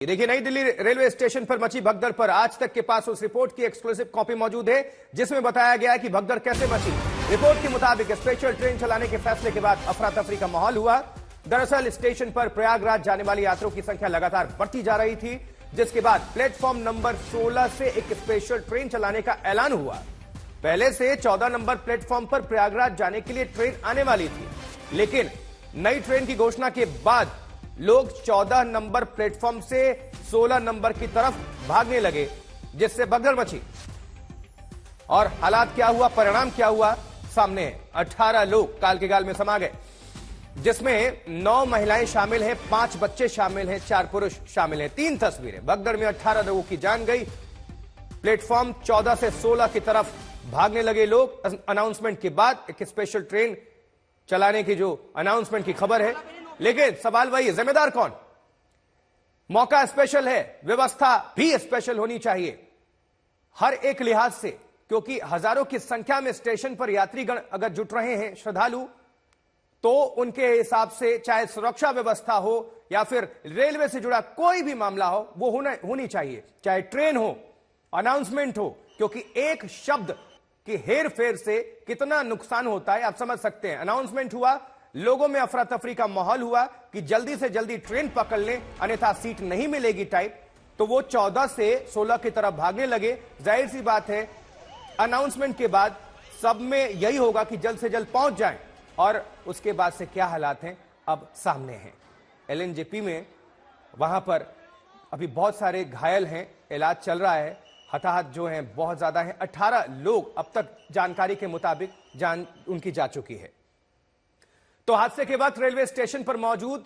देखिए, नई Delhi railway station पर मची भगदड़ पर आज तक के पास उस रिपोर्ट की एक्सक्लूसिव कॉपी मौजूद है जिसमें बताया गया है कि भगदड़ कैसे मची। रिपोर्ट के मुताबिक स्पेशल ट्रेन चलाने के फैसले के बाद अफरा तफरी का माहौल हुआ। दरअसल स्टेशन पर प्रयागराज जाने वाली यात्रियों की संख्या लगातार बढ़ती जा रही थी, जिसके बाद प्लेटफॉर्म नंबर 16 से एक स्पेशल ट्रेन चलाने का ऐलान हुआ। पहले से 14 नंबर प्लेटफॉर्म पर प्रयागराज जाने के लिए ट्रेन आने वाली थी, लेकिन नई ट्रेन की घोषणा के बाद लोग 14 नंबर प्लेटफॉर्म से 16 नंबर की तरफ भागने लगे, जिससे भगदड़ मची। और हालात क्या हुआ, परिणाम क्या हुआ, सामने है। 18 लोग काल के गाल में समा गए, जिसमें 9 महिलाएं शामिल हैं, 5 बच्चे शामिल हैं, 4 पुरुष शामिल हैं। 3 तस्वीरें। भगदड़ में 18 लोगों की जान गई। प्लेटफॉर्म 14 से 16 की तरफ भागने लगे लोग। अनाउंसमेंट के बाद एक स्पेशल ट्रेन चलाने की जो अनाउंसमेंट की खबर है, लेकिन सवाल वही है, जिम्मेदार कौन? मौका स्पेशल है, व्यवस्था भी स्पेशल होनी चाहिए हर एक लिहाज से, क्योंकि हजारों की संख्या में स्टेशन पर यात्रीगण अगर जुट रहे हैं, श्रद्धालु, तो उनके हिसाब से चाहे सुरक्षा व्यवस्था हो या फिर रेलवे से जुड़ा कोई भी मामला हो, वो होनी चाहिए। चाहे ट्रेन हो, अनाउंसमेंट हो, क्योंकि एक शब्द की हेर फेर से कितना नुकसान होता है आप समझ सकते हैं। अनाउंसमेंट हुआ, लोगों में अफरा तफरी का माहौल हुआ कि जल्दी से जल्दी ट्रेन पकड़ लें, अन्यथा सीट नहीं मिलेगी टाइप। तो वो 14 से 16 की तरफ भागने लगे। जाहिर सी बात है, अनाउंसमेंट के बाद सब में यही होगा कि जल्द से जल्द पहुंच जाएं, और उसके बाद से क्या हालात हैं अब सामने हैं। एलएनजेपी में वहां पर अभी बहुत सारे घायल हैं, इलाज चल रहा है। हताहत जो हैं बहुत ज्यादा हैं। 18 लोग अब तक जानकारी के मुताबिक जान उनकी जा चुकी है। तो हादसे के वक्त रेलवे स्टेशन पर मौजूद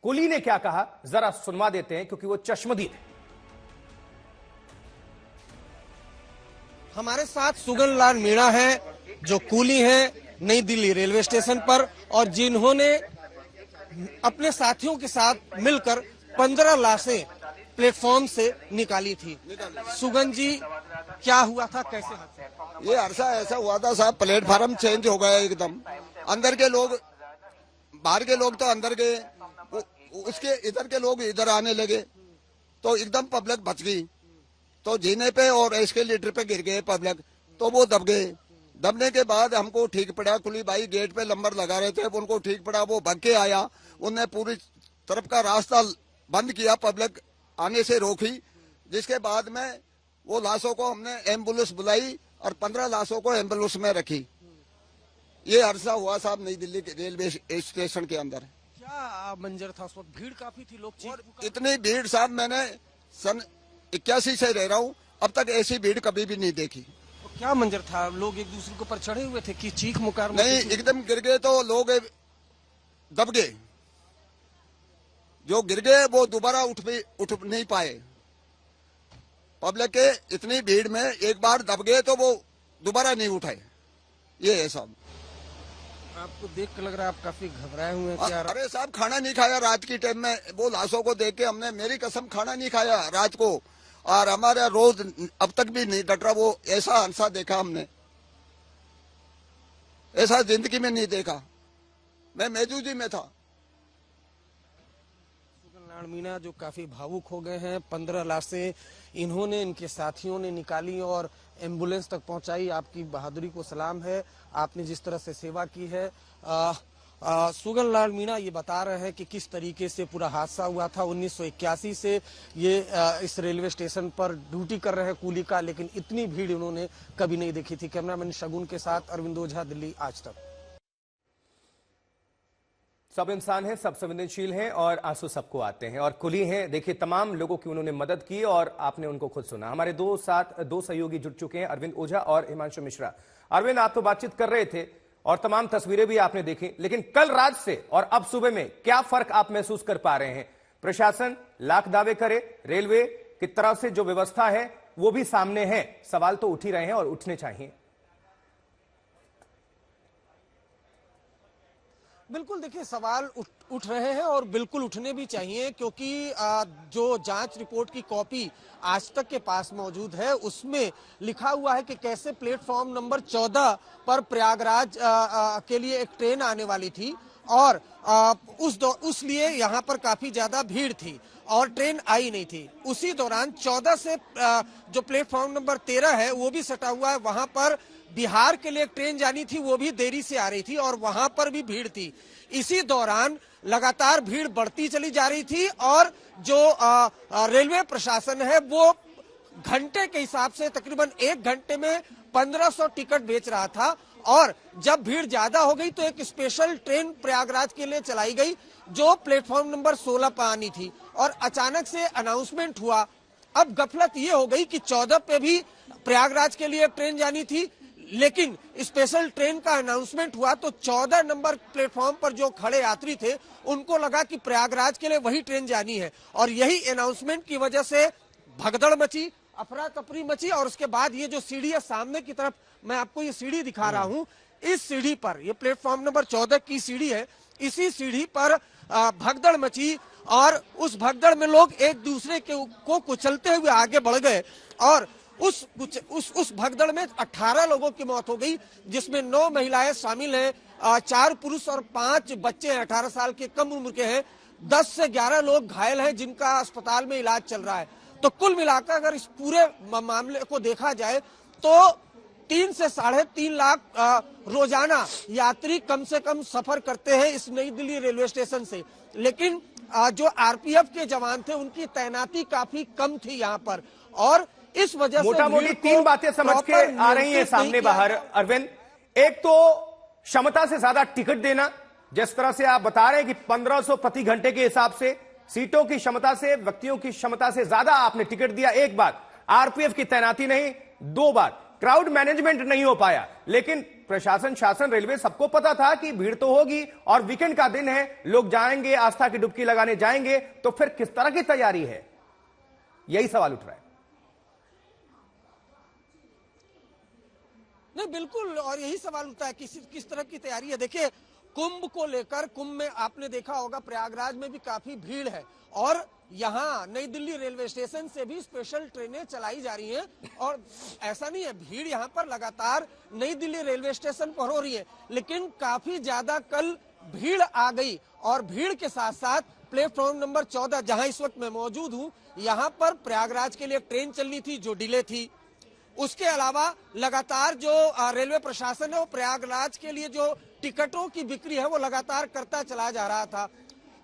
कुली ने क्या कहा, जरा सुनवा देते हैं, क्योंकि वो चश्मदीद है। हमारे साथ सुगन लाल मीणा है, जो कुली हैं नई दिल्ली रेलवे स्टेशन पर, और जिन्होंने अपने साथियों के साथ मिलकर 15 लाशें प्लेटफॉर्म से निकाली थी। सुगन जी, क्या हुआ था, कैसे हादसा? ये अरसा ऐसा हुआ था साहब, प्लेटफार्म चेंज हो गया एकदम। अंदर के लोग बाहर के लोग तो अंदर गए, उसके इधर के लोग इधर आने लगे, तो एकदम पब्लिक बच गई। तो जीने पे और एस्केलेटर पे गिर गए पब्लिक, तो वो दब गए। दबने के बाद हमको ठीक पड़ा, कुली भाई गेट पे नंबर लगा रहे थे, उनको ठीक पड़ा, वो भाग के आया। उनने पूरी तरफ का रास्ता बंद किया, पब्लिक आने से रोकी। जिसके बाद में वो लाशों को हमने एम्बुलेंस बुलाई और 15 लाशों को एम्बुलेंस में रखी। ये अरसा हुआ साहब नई दिल्ली के रेलवे स्टेशन के अंदर। क्या मंजर था उस वक्त? भीड़ काफी थी, लोग इतनी भीड़ साहब मैंने सन 81 से रह रहा हूँ, अब तक ऐसी भीड़ कभी भी नहीं देखी। तो क्या मंजर था? लोग एक दूसरे के ऊपर चढ़े हुए थे कि चीख मुकार? नहीं, एकदम गिर गए, तो लोग दब गए। जो गिर गए वो दोबारा उठ नहीं पाए। पब्लिक के इतनी भीड़ में एक बार दब गए तो वो दोबारा नहीं उठाए। ये है साहब। आपको देख के लग रहा है आप काफी घबराए हुए हैं। क्या? अरे साहब, खाना नहीं खाया रात की टाइम में। वो लाशों को देख के हमने, मेरी कसम, खाना नहीं खाया रात को, और हमारा रोज अब तक भी नहीं डट रहा। वो ऐसा हादसा देखा हमने, ऐसा जिंदगी में नहीं देखा। मैं मौजूदी में था। मीणा जो काफी भावुक हो गए हैं। 15 लाशें इन्होंने, इनके साथियों ने निकाली और एम्बुलेंस तक पहुंचाई। आपकी बहादुरी को सलाम है, आपने जिस तरह से सेवा की है। सुगन लाल मीणा ये बता रहे हैं कि किस तरीके से पूरा हादसा हुआ था। 1981 से ये इस रेलवे स्टेशन पर ड्यूटी कर रहे हैं कुली का, लेकिन इतनी भीड़ उन्होंने कभी नहीं देखी थी। कैमरामैन शगुन के साथ अरविंद ओझा, दिल्ली आज तक। सब इंसान हैं, सब संवेदनशील हैं, और आंसू सबको आते हैं, और कुली हैं। देखिए, तमाम लोगों की उन्होंने मदद की और आपने उनको खुद सुना। हमारे दो सहयोगी जुट चुके हैं, अरविंद ओझा और हिमांशु मिश्रा। अरविंद, आप तो बातचीत कर रहे थे और तमाम तस्वीरें भी आपने देखी, लेकिन कल रात से और अब सुबह में क्या फर्क आप महसूस कर पा रहे हैं? प्रशासन लाख दावे करे, रेलवे की तरफ से जो व्यवस्था है वो भी सामने है, सवाल तो उठ ही रहे हैं और उठने चाहिए। बिल्कुल, देखिए, सवाल उठ रहे हैं और बिल्कुल उठने भी चाहिए, क्योंकि जो जांच रिपोर्ट की कॉपी आज तक के पास मौजूद है उसमें लिखा हुआ है कि कैसे प्लेटफॉर्म नंबर 14 पर प्रयागराज के लिए एक ट्रेन आने वाली थी और उस लिए यहाँ पर काफी ज्यादा भीड़ थी और ट्रेन आई नहीं थी। उसी दौरान 14 से जो प्लेटफॉर्म नंबर 13 है वो भी सटा हुआ है, वहां पर बिहार के लिए एक ट्रेन जानी थी, वो भी देरी से आ रही थी और वहां पर भी भीड़ थी। इसी दौरान लगातार भीड़ बढ़ती चली जा रही थी और जो रेलवे प्रशासन है वो घंटे के हिसाब से तकरीबन 1 घंटे में 1500 टिकट बेच रहा था। और जब भीड़ ज्यादा हो गई तो एक स्पेशल ट्रेन प्रयागराज के लिए चलाई गई जो प्लेटफॉर्म नंबर 16 पर आनी थी और अचानक से अनाउंसमेंट हुआ। अब गफलत ये हो गई कि 14 पे भी प्रयागराज के लिए ट्रेन जानी थी, लेकिन स्पेशल ट्रेन का अनाउंसमेंट हुआ तो 14 नंबर प्लेटफॉर्म पर जो खड़े यात्री थे उनको लगा कि प्रयागराज के लिए वही ट्रेन जानी है और यही अनाउंसमेंट की वजह से भगदड़ मची, अफरा तफरी मची। और उसके बाद ये जो सीढ़ी है सामने की तरफ, मैं आपको ये सीढ़ी दिखा रहा हूं, इस सीढ़ी पर, ये प्लेटफॉर्म नंबर 14 की सीढ़ी है, इसी सीढ़ी पर भगदड़ मची और उस भगदड़ में लोग एक दूसरे को कुचलते हुए आगे बढ़ गए और उस भगदड़ में 18 लोगों की मौत हो गई, जिसमें 9 महिलाएं शामिल हैं, 4 पुरुष और 5 बच्चे हैं 18 साल के कम उम्र के हैं। 10 से 11 लोग घायल हैं जिनका अस्पताल में इलाज चल रहा है। तो कुल मिलाकर अगर इस पूरे मामले को देखा जाए तो 3 से 3.5 लाख रोजाना यात्री कम से कम सफर करते हैं इस नई दिल्ली रेलवे स्टेशन से। लेकिन जो आरपीएफ के जवान थे उनकी तैनाती काफी कम थी यहाँ पर और इस वजह से मोटा-मोटी 3 बातें समझ के आ रही हैं सामने बाहर अरविंद। एक तो क्षमता से ज्यादा टिकट देना, जिस तरह से आप बता रहे हैं कि 1500 प्रति घंटे के हिसाब से सीटों की क्षमता से, व्यक्तियों की क्षमता से ज्यादा आपने टिकट दिया, एक बात। आरपीएफ की तैनाती नहीं, 2 बार क्राउड मैनेजमेंट नहीं हो पाया। लेकिन प्रशासन, शासन, रेलवे सबको पता था कि भीड़ तो होगी और वीकेंड का दिन है, लोग जाएंगे, आस्था की डुबकी लगाने जाएंगे, तो फिर किस तरह की तैयारी है, यही सवाल उठ रहा है। नहीं, बिल्कुल, और यही सवाल उठता है किस तरह की तैयारी है। देखिए, कुंभ को लेकर, कुंभ में आपने देखा होगा प्रयागराज में भी काफी भीड़ है और यहाँ नई दिल्ली रेलवे स्टेशन से भी स्पेशल ट्रेनें चलाई जा रही हैं और ऐसा नहीं है, भीड़ यहाँ पर लगातार नई दिल्ली रेलवे स्टेशन पर हो रही है, लेकिन काफी ज्यादा कल भीड़ आ गई और भीड़ के साथ साथ प्लेटफॉर्म नंबर 14 जहां इस वक्त मैं मौजूद हूं, यहाँ पर प्रयागराज के लिए ट्रेन चलनी थी जो डिले थी। उसके अलावा लगातार जो रेलवे प्रशासन है वो प्रयागराज के लिए जो टिकटों की बिक्री है वो लगातार करता चला जा रहा था।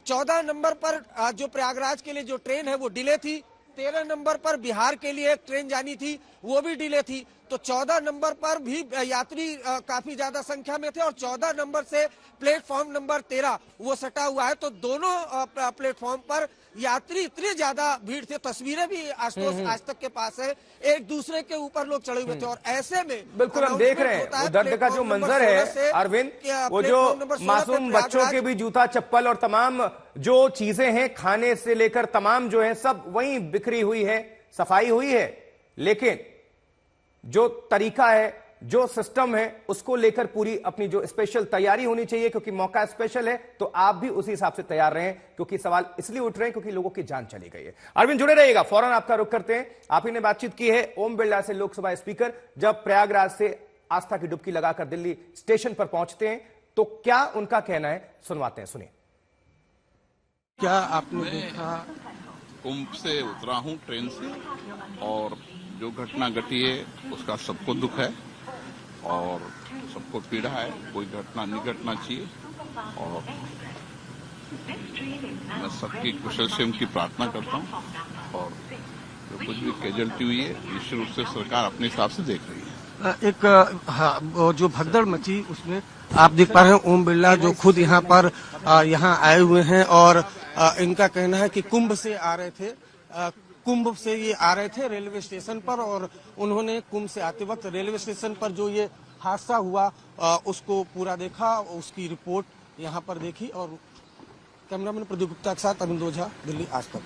14 नंबर पर जो प्रयागराज के लिए जो ट्रेन है वो डिले थी। 13 नंबर पर बिहार के लिए एक ट्रेन जानी थी वो भी डिले थी। तो 14 नंबर पर भी यात्री काफी ज्यादा संख्या में थे और 14 नंबर से प्लेटफॉर्म नंबर 13 वो सटा हुआ है। तो दोनों प्लेटफॉर्म पर यात्री इतनी ज्यादा भीड़ थे, तस्वीरें भी आशुतोष आज तक के पास है, एक दूसरे के ऊपर लोग चढ़े हुए थे और ऐसे में बिल्कुल हम देख रहे हैं वो दर्द का जो मंजर है अरविंद, वो जो मासूम बच्चों के भी जूता चप्पल और तमाम जो चीजें हैं, खाने से लेकर तमाम जो है सब वहीं बिखरी हुई है, सफाई हुई है, लेकिन जो तरीका है, जो सिस्टम है, उसको लेकर पूरी अपनी जो स्पेशल तैयारी होनी चाहिए, क्योंकि मौका स्पेशल है। तो आप भी उसी हिसाब से तैयार रहें, क्योंकि सवाल इसलिए उठ रहे हैं क्योंकि लोगों की जान चली गई है। अरविंद जुड़े रहिएगा, फौरन आपका रुख करते हैं। आप ही ने बातचीत की है ओम बिरला से, लोकसभा स्पीकर, जब प्रयागराज से आस्था की डुबकी लगाकर दिल्ली स्टेशन पर पहुंचते हैं तो क्या उनका कहना है, सुनवाते हैं, सुनिए। क्या आपने देखा? कुंभ से उतरा हूं ट्रेन से और जो घटना घटी है उसका सबको दुख है और सबको पीड़ा है, कोई घटना नहीं घटना चाहिए और मैं सबकी कुशल क्षेम की प्रार्थना करता हूं और जो कुछ भी कैजुअल्टी हुई है निश्चित रूप से सरकार अपने हिसाब से देख रही है। एक जो भगदड़ मची उसमें आप देख पा रहे हैं ओम बिरला जो खुद यहाँ पर यहाँ आए हुए हैं और इनका कहना है कि कुंभ से आ रहे थे, कुंभ से ये आ रहे थे रेलवे स्टेशन पर और उन्होंने कुंभ से आते वक्त रेलवे स्टेशन पर जो ये हादसा हुआ उसको पूरा देखा, उसकी रिपोर्ट यहाँ पर देखी। और कैमरामैन प्रदीप गुप्ता के साथ अमित ओझा, दिल्ली आज तक।